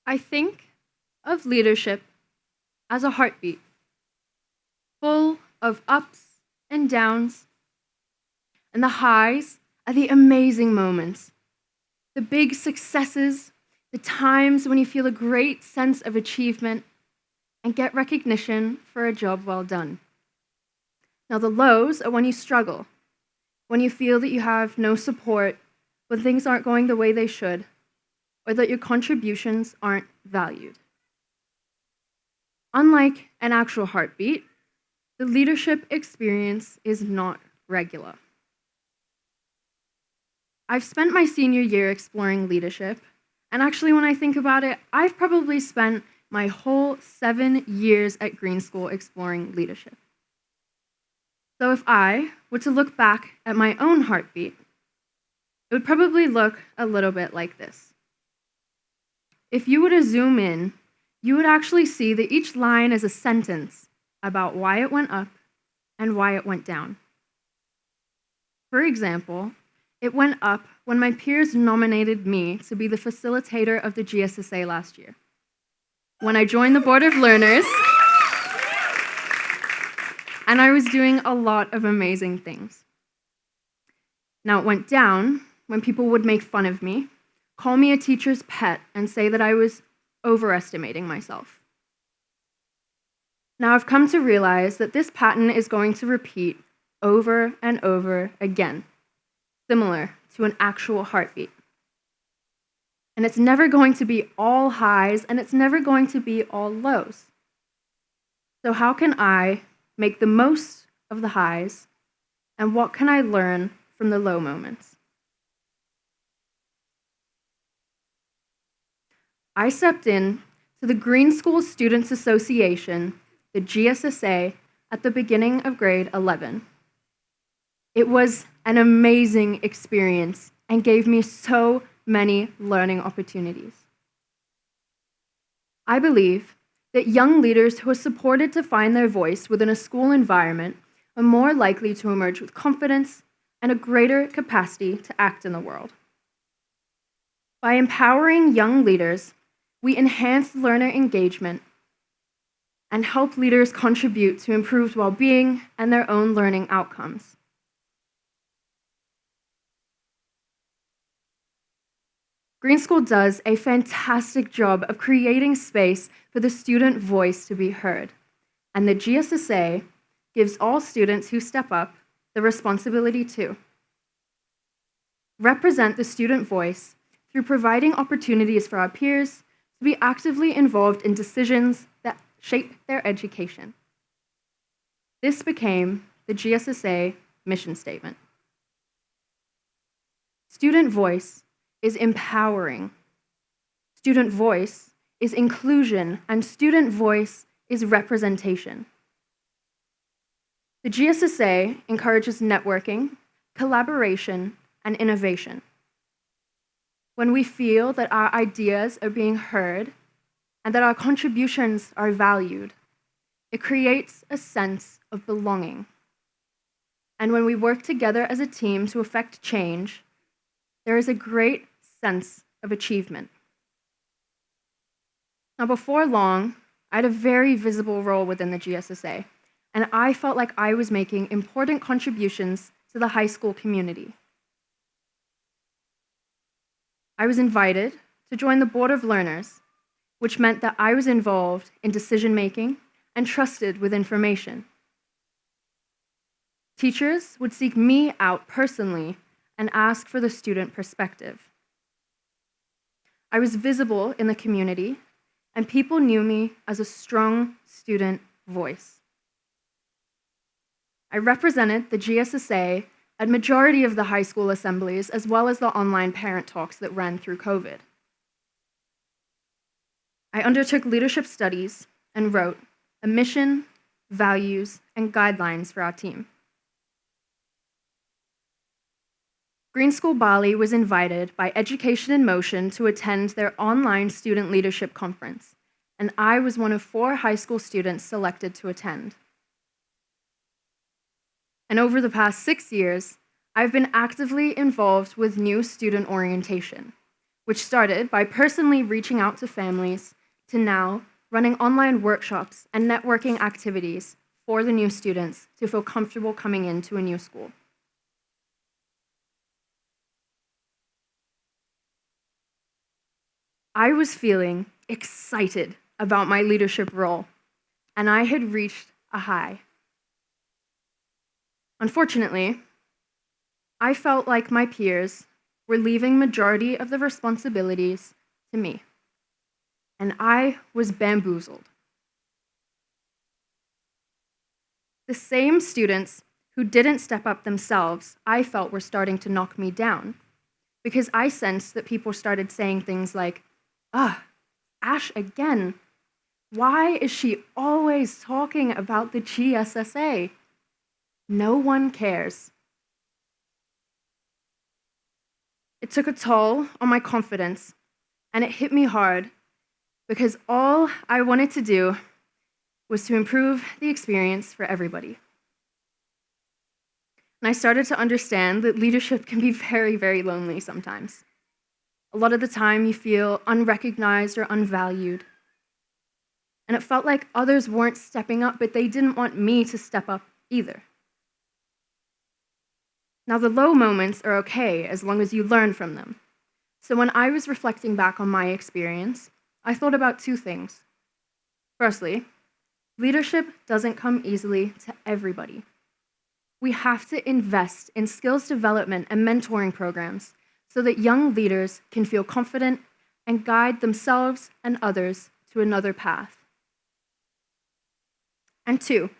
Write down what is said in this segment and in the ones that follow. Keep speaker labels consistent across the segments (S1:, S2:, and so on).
S1: I think of leadership as a heartbeat, full of ups and downs, and the highs are the amazing moments, the big successes, the times when you feel a great sense of achievement and get recognition for a job well done. Now, the lows are when you struggle, when you feel that you have no support, when things aren't going the way they should, or that your contributions aren't valued. Unlike an actual heartbeat, the leadership experience is not regular. I've spent my senior year exploring leadership, and actually, when I think about it, I've probably spent my whole 7 years at Greenstone exploring leadership. So if I were to look back at my own heartbeat, it would probably look a little bit like this. If you were to zoom in, you would actually see that each line is a sentence about why it went up and why it went down. For example, it went up when my peers nominated me to be the facilitator of the GSSA last year. When I joined the Board of Learners, and I was doing a lot of amazing things. Now, it went down when people would make fun of me, call me a teacher's pet, and say that I was overestimating myself. Now, I've come to realize that this pattern is going to repeat over and over again, similar to an actual heartbeat. And it's never going to be all highs, and it's never going to be all lows. So how can I make the most of the highs, and what can I learn from the low moments? I stepped in to the Greenstone Students Association, the GSSA, at the beginning of grade 11. It was an amazing experience and gave me so many learning opportunities. I believe that young leaders who are supported to find their voice within a school environment are more likely to emerge with confidence and a greater capacity to act in the world. By empowering young leaders, we enhance learner engagement and help leaders contribute to improved well-being and their own learning outcomes. Greenstone does a fantastic job of creating space for the student voice to be heard, and the GSSA gives all students who step up the responsibility to represent the student voice through providing opportunities for our peers to be actively involved in decisions that shape their education. This became the GSSA mission statement. Student voice is empowering. Student voice is inclusion, and student voice is representation. The GSSA encourages networking, collaboration, and innovation. When we feel that our ideas are being heard and that our contributions are valued, it creates a sense of belonging. And when we work together as a team to affect change, there is a great sense of achievement. Now, before long, I had a very visible role within the GSSA, and I felt like I was making important contributions to the high school community. I was invited to join the Board of Learners, which meant that I was involved in decision-making and trusted with information. Teachers would seek me out personally and ask for the student perspective. I was visible in the community, and people knew me as a strong student voice. I represented the GSSA at majority of the high school assemblies, as well as the online parent talks that ran through COVID. I undertook leadership studies and wrote a mission, values, and guidelines for our team. Greenstone Bali was invited by Education in Motion to attend their online student leadership conference, and I was one of 4 high school students selected to attend. And over the past 6 years, I've been actively involved with new student orientation, which started by personally reaching out to families to now running online workshops and networking activities for the new students to feel comfortable coming into a new school. I was feeling excited about my leadership role, and I had reached a high. Unfortunately, I felt like my peers were leaving majority of the responsibilities to me, and I was bamboozled. The same students who didn't step up themselves, I felt were starting to knock me down, because I sensed that people started saying things like, Ash again. Why is she always talking about the GSSA? No one cares. It took a toll on my confidence, and it hit me hard because all I wanted to do was to improve the experience for everybody. And I started to understand that leadership can be very, very lonely sometimes. A lot of the time, you feel unrecognized or unvalued. And it felt like others weren't stepping up, but they didn't want me to step up either. Now, the low moments are okay as long as you learn from them. So when I was reflecting back on my experience, I thought about two things. Firstly, leadership doesn't come easily to everybody. We have to invest in skills development and mentoring programs so that young leaders can feel confident and guide themselves and others to another path. And two,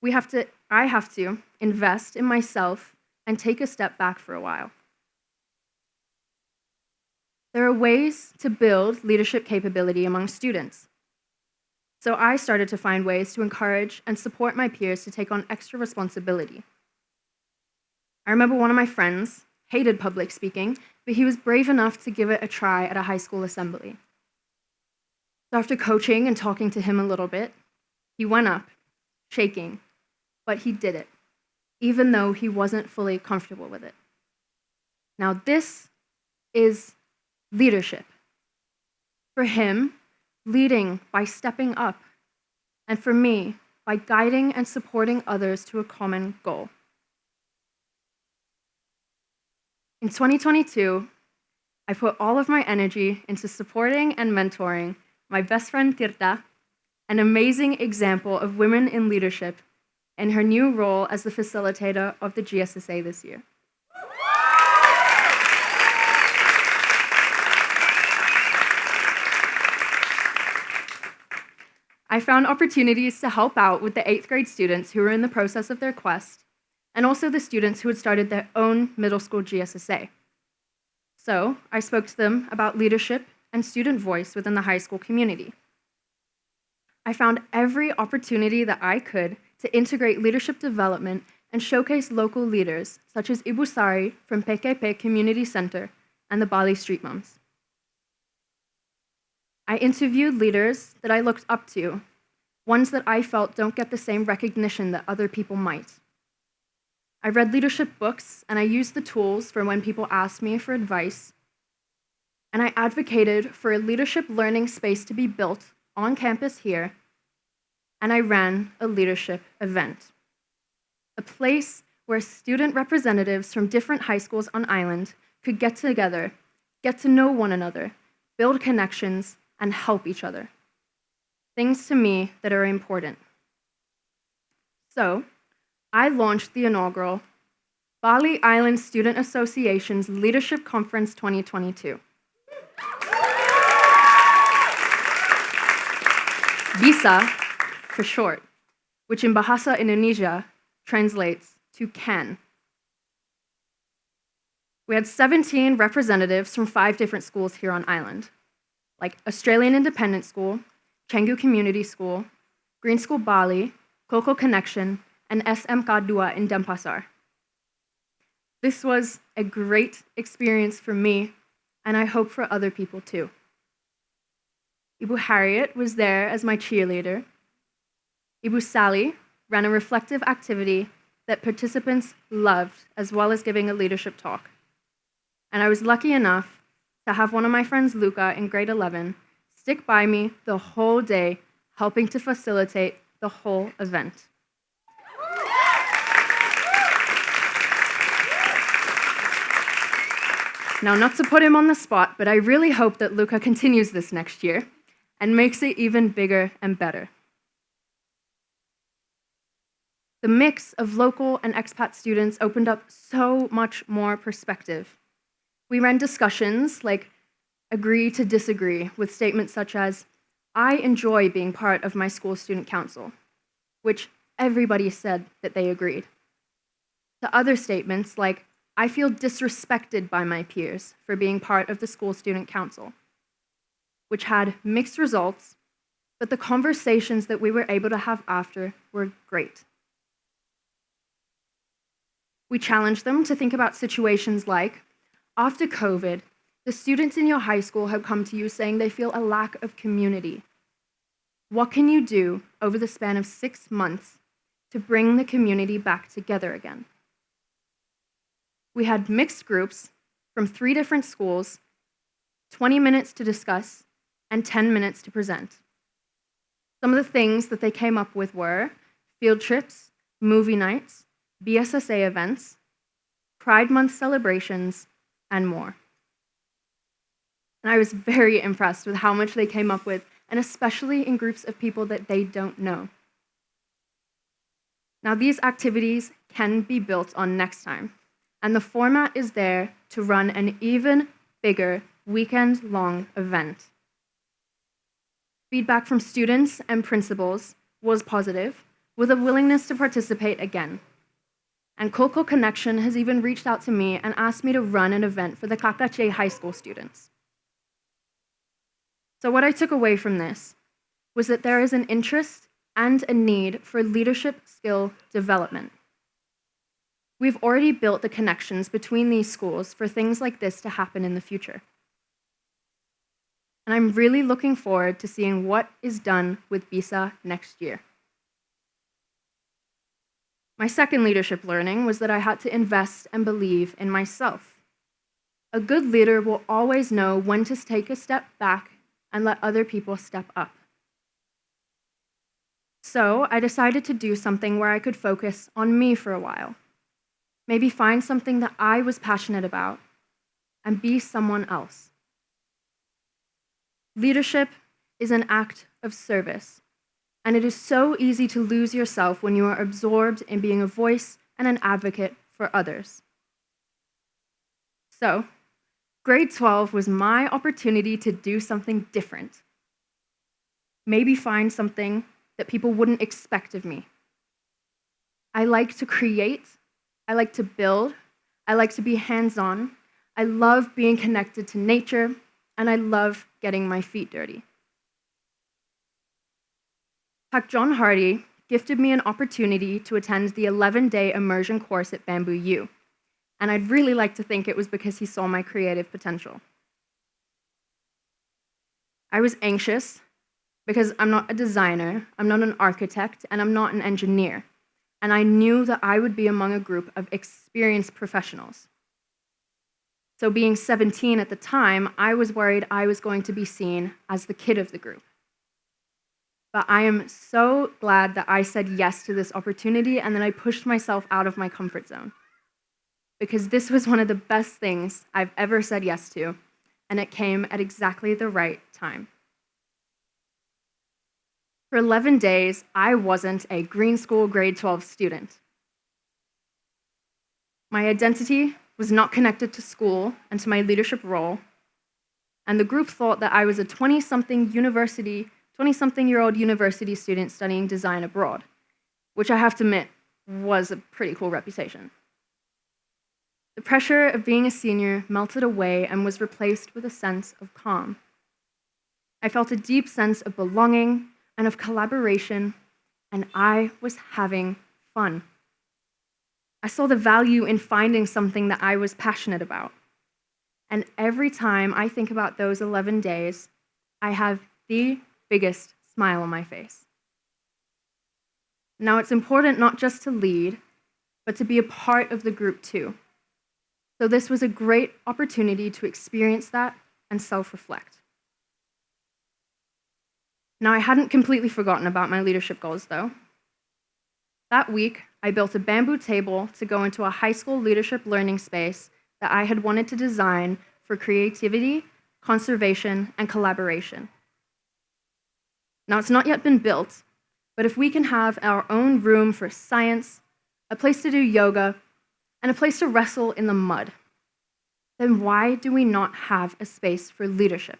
S1: I have to invest in myself and take a step back for a while. There are ways to build leadership capability among students. So I started to find ways to encourage and support my peers to take on extra responsibility. I remember one of my friends hated public speaking, but he was brave enough to give it a try at a high school assembly. So after coaching and talking to him a little bit, he went up, shaking, but he did it, even though he wasn't fully comfortable with it. Now this is leadership. For him, leading by stepping up, and for me, by guiding and supporting others to a common goal. In 2022, I put all of my energy into supporting and mentoring my best friend Tirta, an amazing example of women in leadership, in her new role as the facilitator of the GSSA this year. I found opportunities to help out with the 8th grade students who were in the process of their quest, and also the students who had started their own middle school GSSA. So I spoke to them about leadership and student voice within the high school community. I found every opportunity that I could to integrate leadership development and showcase local leaders, such as Ibu Sari from PKP Community Center and the Bali Street Moms. I interviewed leaders that I looked up to, ones that I felt don't get the same recognition that other people might. I read leadership books, and I used the tools for when people asked me for advice. And I advocated for a leadership learning space to be built on campus here, and I ran a leadership event, a place where student representatives from different high schools on island could get together, get to know one another, build connections, and help each other. Things to me that are important. So, I launched the inaugural Bali Island Student Association's Leadership Conference 2022. BISA, for short, which in Bahasa Indonesia translates to can. We had 17 representatives from 5 different schools here on island, like Australian Independent School, Canggu Community School, Green School Bali, Coco Connection, and SMK 2 in Denpasar. This was a great experience for me, and I hope for other people too. Ibu Harriet was there as my cheerleader. Ibu Sally ran a reflective activity that participants loved, as well as giving a leadership talk. And I was lucky enough to to have one of my friends, Luca, in grade 11, stick by me the whole day, helping to facilitate the whole event. Now, not to put him on the spot, but I really hope that Luca continues this next year and makes it even bigger and better. The mix of local and expat students opened up so much more perspective. We ran discussions like agree to disagree with statements such as, I enjoy being part of my school student council, which everybody said that they agreed. To other statements like, I feel disrespected by my peers for being part of the school student council, which had mixed results, but the conversations that we were able to have after were great. We challenged them to think about situations like, after COVID, the students in your high school have come to you saying they feel a lack of community. What can you do over the span of 6 months to bring the community back together again? We had mixed groups from 3 different schools, 20 minutes to discuss, and 10 minutes to present. Some of the things that they came up with were field trips, movie nights, BSSA events, Pride Month celebrations, and more. And I was very impressed with how much they came up with, and especially in groups of people that they don't know. Now, these activities can be built on next time, and the format is there to run an even bigger weekend-long event. Feedback from students and principals was positive, with a willingness to participate again. And Coco Connection has even reached out to me and asked me to run an event for the Kakache High School students. So what I took away from this was that there is an interest and a need for leadership skill development. We've already built the connections between these schools for things like this to happen in the future. And I'm really looking forward to seeing what is done with BISA next year. My second leadership learning was that I had to invest and believe in myself. A good leader will always know when to take a step back and let other people step up. So I decided to do something where I could focus on me for a while. Maybe find something that I was passionate about and be someone else. Leadership is an act of service, and it is so easy to lose yourself when you are absorbed in being a voice and an advocate for others. So, grade 12 was my opportunity to do something different. Maybe find something that people wouldn't expect of me. I like to create, I like to build, I like to be hands-on, I love being connected to nature, and I love getting my feet dirty. Pak John Hardy gifted me an opportunity to attend the 11-day immersion course at Bamboo U, and I'd really like to think it was because he saw my creative potential. I was anxious because I'm not a designer, I'm not an architect, and I'm not an engineer, and I knew that I would be among a group of experienced professionals. So being 17 at the time, I was worried I was going to be seen as the kid of the group. But I am so glad that I said yes to this opportunity and that I pushed myself out of my comfort zone. Because this was one of the best things I've ever said yes to, and it came at exactly the right time. For 11 days, I wasn't a Green School grade 12 student. My identity was not connected to school and to my leadership role, and the group thought that I was a 20-something-year-old university student studying design abroad, which I have to admit was a pretty cool reputation. The pressure of being a senior melted away and was replaced with a sense of calm. I felt a deep sense of belonging and of collaboration, and I was having fun. I saw the value in finding something that I was passionate about. And every time I think about those 11 days, I have the biggest smile on my face. Now, it's important not just to lead, but to be a part of the group too. So this was a great opportunity to experience that and self-reflect. Now, I hadn't completely forgotten about my leadership goals, though. That week, I built a bamboo table to go into a high school leadership learning space that I had wanted to design for creativity, conservation, and collaboration. Now, it's not yet been built, but if we can have our own room for science, a place to do yoga, and a place to wrestle in the mud, then why do we not have a space for leadership?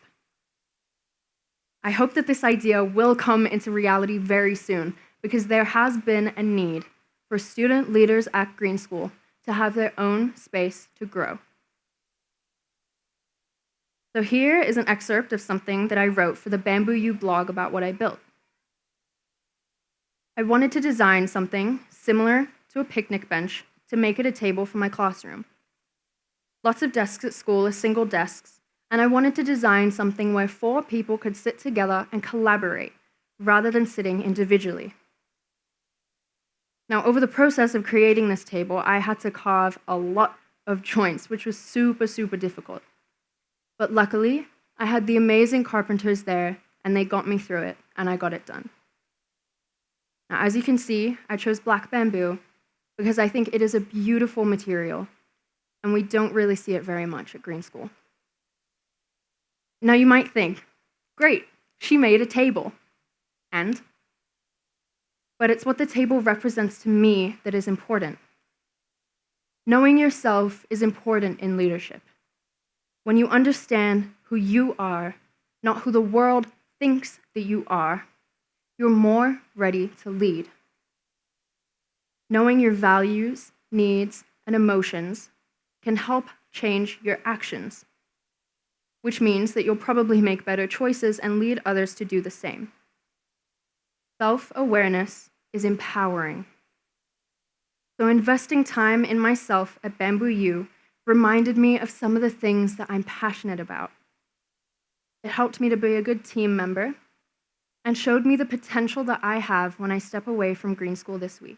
S1: I hope that this idea will come into reality very soon, because there has been a need for student leaders at Green School to have their own space to grow. So here is an excerpt of something that I wrote for the Bamboo U blog about what I built. I wanted to design something similar to a picnic bench to make it a table for my classroom. Lots of desks at school are single desks, and I wanted to design something where 4 people could sit together and collaborate rather than sitting individually. Now, over the process of creating this table, I had to carve a lot of joints, which was super difficult. But luckily, I had the amazing carpenters there, and they got me through it, and I got it done. Now, as you can see, I chose black bamboo because I think it is a beautiful material, and we don't really see it very much at Green School. Now, you might think, great, she made a table. And? But it's what the table represents to me that is important. Knowing yourself is important in leadership. When you understand who you are, not who the world thinks that you are, you're more ready to lead. Knowing your values, needs, and emotions can help change your actions, which means that you'll probably make better choices and lead others to do the same. Self-awareness is empowering. So investing time in myself at Bamboo U reminded me of some of the things that I'm passionate about. It helped me to be a good team member and showed me the potential that I have when I step away from Green School this week.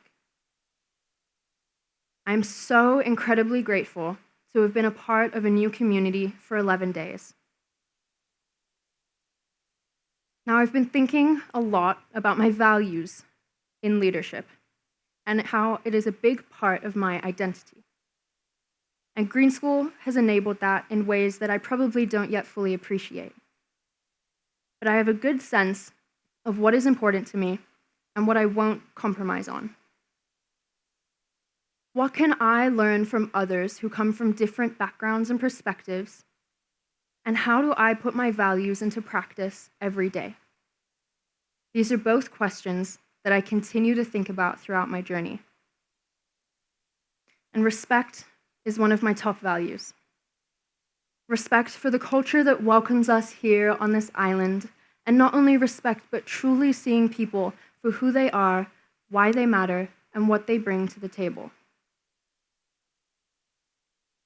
S1: I'm so incredibly grateful to have been a part of a new community for 11 days. Now, I've been thinking a lot about my values in leadership and how it is a big part of my identity. And Green School has enabled that in ways that I probably don't yet fully appreciate. But I have a good sense of what is important to me and what I won't compromise on. What can I learn from others who come from different backgrounds and perspectives? And how do I put my values into practice every day? These are both questions that I continue to think about throughout my journey. And respect is one of my top values. Respect for the culture that welcomes us here on this island, and not only respect, but truly seeing people for who they are, why they matter, and what they bring to the table.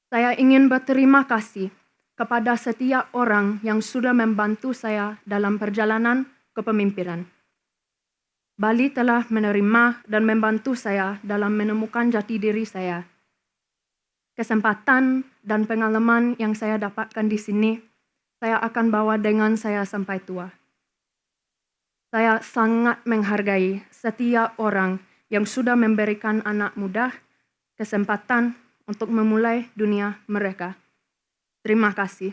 S1: Saya ingin berterima kasih kepada setiap orang yang sudah membantu saya dalam perjalanan kepemimpinan. Bali telah menerima dan membantu saya dalam menemukan jati diri saya. Kesempatan dan pengalaman yang saya dapatkan di sini, saya akan bawa dengan saya sampai tua. Saya sangat menghargai setiap orang yang sudah memberikan anak muda kesempatan untuk memulai dunia mereka. Terima kasih.